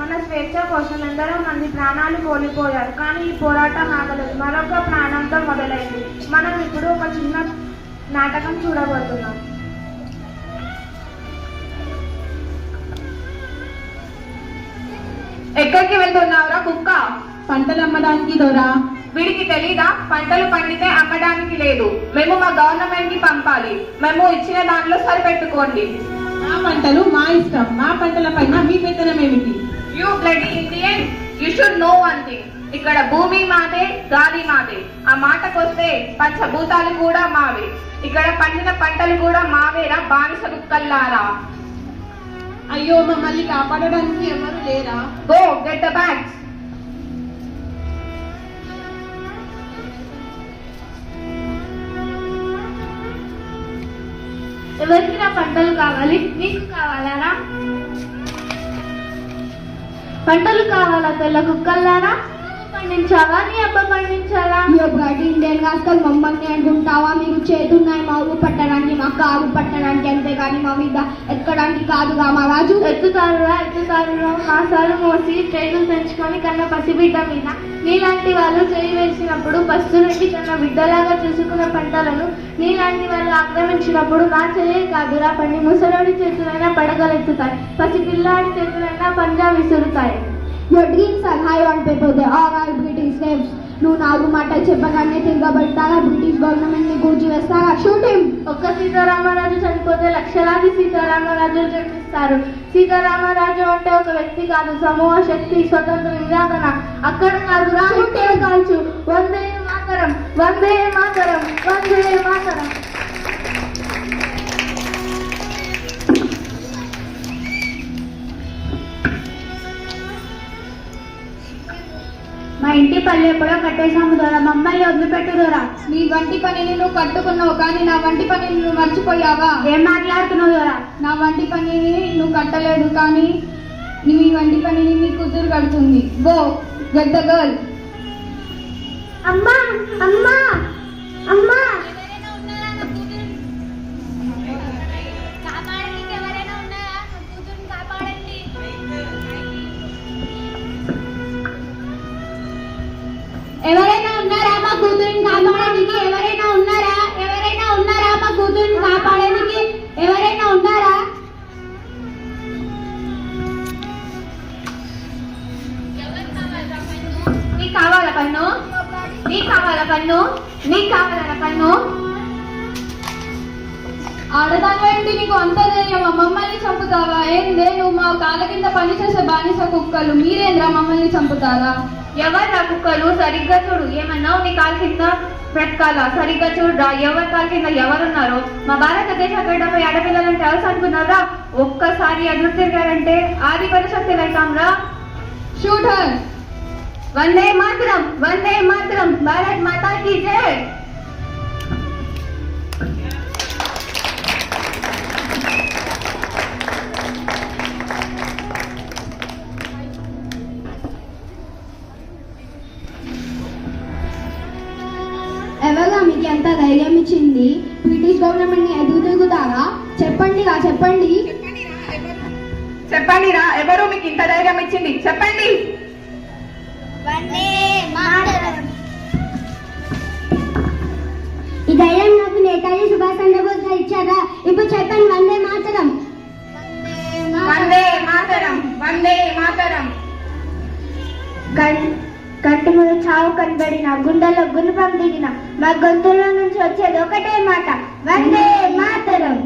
మన స్వేచ్ఛ కోసం ఎందరో మంది ప్రాణాలు కోల్పోయారు. కానీ ఈ పోరాటం ఆగలేదు, మరొక ప్రాణంతో మొదలైంది. మనం ఇప్పుడు ఒక చిన్న నాటకం చూడబోతున్నాం. ఎక్కడికి వెళ్తున్నావురా కుక్క? పంటలు అమ్మడానికి దొరా. వీడికి తెలీదా పంటలు పండితే అమ్మడానికి లేదు, మేము మా గవర్నమెంట్ కి పంపాలి, మేము ఇచ్చిన దాంట్లో సరిపెట్టుకోండి. మా పంటలు మా ఇష్టం, మా పంటల పైన మీ పెత్తనం ఏమిటి? You bloody Indian, you should know one thing. ఇక్కడ భూమి మాదే, గాలి మాదే. ఆ మాటకొస్తే పంచభూతాలు కూడా మావే. ఇక్కడ పండిన పంటలు కూడా మావేరా బానిస కుక్కల్లారా. అయ్యో, మమ్మల్ని కాపాడడానికి ఎవరు లేరా? Go get the bags. ఎవరికి నా పంటలు కావాలి? నీకు కావాలారా? పంటలు కావాలా తెల్ల కుక్కల్లారా? పండించావా నీ అబ్బ పండించాలా? ఇండియన్ రాస్కల్ మమ్మల్ని అనుకుంటావా? మీకు చేతున్నాయి మా ఊరు పట్టడానికి, మా కారు పట్టడానికి, అంతేగాని మా మీద ఎక్కడానికి కాదుగా మా రాజు. ఎత్తుతారురా మాసాలు మోసి ట్రైన్లు పెంచుకొని కన్న పసిబిడ్డ మీద నీలాంటి వాళ్ళు చేయి వేసినప్పుడు పస్తులకి కన్న బిడ్డలాగా చూసుకున్న పంటలను నీలాంటి వాళ్ళు ఆక్రమించినప్పుడు నా చేయి కాదురా పండి ముసలోడి చేతులైనా పడగలెత్తుతాయి, పసిపిల్లాడి చేతులైనా పంజా విసురుతాయి. Your dreams are high on paper, they all are British names. నువ్వు నాలుగు మాటలు చెప్పగానే తిరగబడతారా? బ్రిటిష్ గవర్నమెంట్ ని కూర్చి వేస్తారా? Shoot him. ఒక్క సీతారామరాజు చనిపోతే లక్షలాది సీతారామరాజులు జన్మిస్తారు. సీతారామరాజు అంటే ఒక వ్యక్తి కాదు, సమూహ శక్తి, స్వతంత్ర నిరాకరణ. అక్కడ కాదురా, ఇక్కడ కాల్చు. వందే మాతరం, వందే మాతరం, వందే మాతరం. మా ఇంటి పల్లె ఎప్పుడో కట్టేశాము దొరా, మమ్మల్ని వదిలిపెట్టు దొరా. నీ వంటి పనిని నువ్వు కట్టుకున్నావు, కానీ నా వంటి పనిని నువ్వు మర్చిపోయావా? ఏం మాట్లాడుతున్నావు దొరా? నా వంటి పనిని నువ్వు కట్టలేదు, కానీ నీ వంటి పనిని నీ కూతురు కడుతుంది. Go get the girl. అమ్మా అమ్మా అమ్మా, ఎవరైనా ఉన్నారా మా కూతురిని కాపాడడానికి? ఎవరైనా ఉన్నారా? ఎవరైనా ఉన్నారా మా కూతురిని కాపాడడానికి? ఎవరైనా ఉన్నారా? నీకు కావాలా పన్ను? నీకు కావాలా పన్ను? నీకు కావాలా పన్ను? ఆడదానివేంటి నీకు అంత ధైర్యమా? మమ్మల్ని చంపుతావా? ఏందే నువ్వు మా కాళ్ళ కింద పనిచేసే బానిస కుక్కలు, మీరేంద్రా మమ్మల్ని చంపుతారా? ఎవరు కుక్కలు? సరిగ్గా చూడు. ఏమన్నావు? నీ కాలు కింద బ్రతకాలా? సరిగ్గా చూడరా, ఎవరి కాలు కింద ఎవరున్నారో. మా భారతదేశ గడ్డపై ఆడపిల్లలను తెలుసు అనుకున్నారా? ఒక్కసారి ఎదురు తిరిగారంటే ఆది పరిశక్తి వెళ్తాంరా. Shoot her. వందే మాతరం, వందే మాతరం, భారత్ మాతా కీ జై. ఎవరా మీకు ఎంత ధైర్యం ఇచ్చింది? బ్రిటిష్ గవర్నమెంట్ ని ఎదురు తిరుగుతారా? చెప్పండిరా, చెప్పండి. చెప్పండిరా, ఎవరు మీకు ఇంత ధైర్యం ఇచ్చింది? చెప్పండి. ఈ ధైర్యం నాకు నేతాజీ సుభాష్ చంద్రబోస్ గారు ఇచ్చారా? ఇప్పుడు చెప్పండి, వందే మాతరం. వందే మాతరం, వందే మాతరం. కంటి మీద చావు కనబడిన, గుండెల్లో గుణపం దిగిన, మా గొంతుల్లో నుంచి వచ్చేది ఒకటే మాట, వందే మాతరం.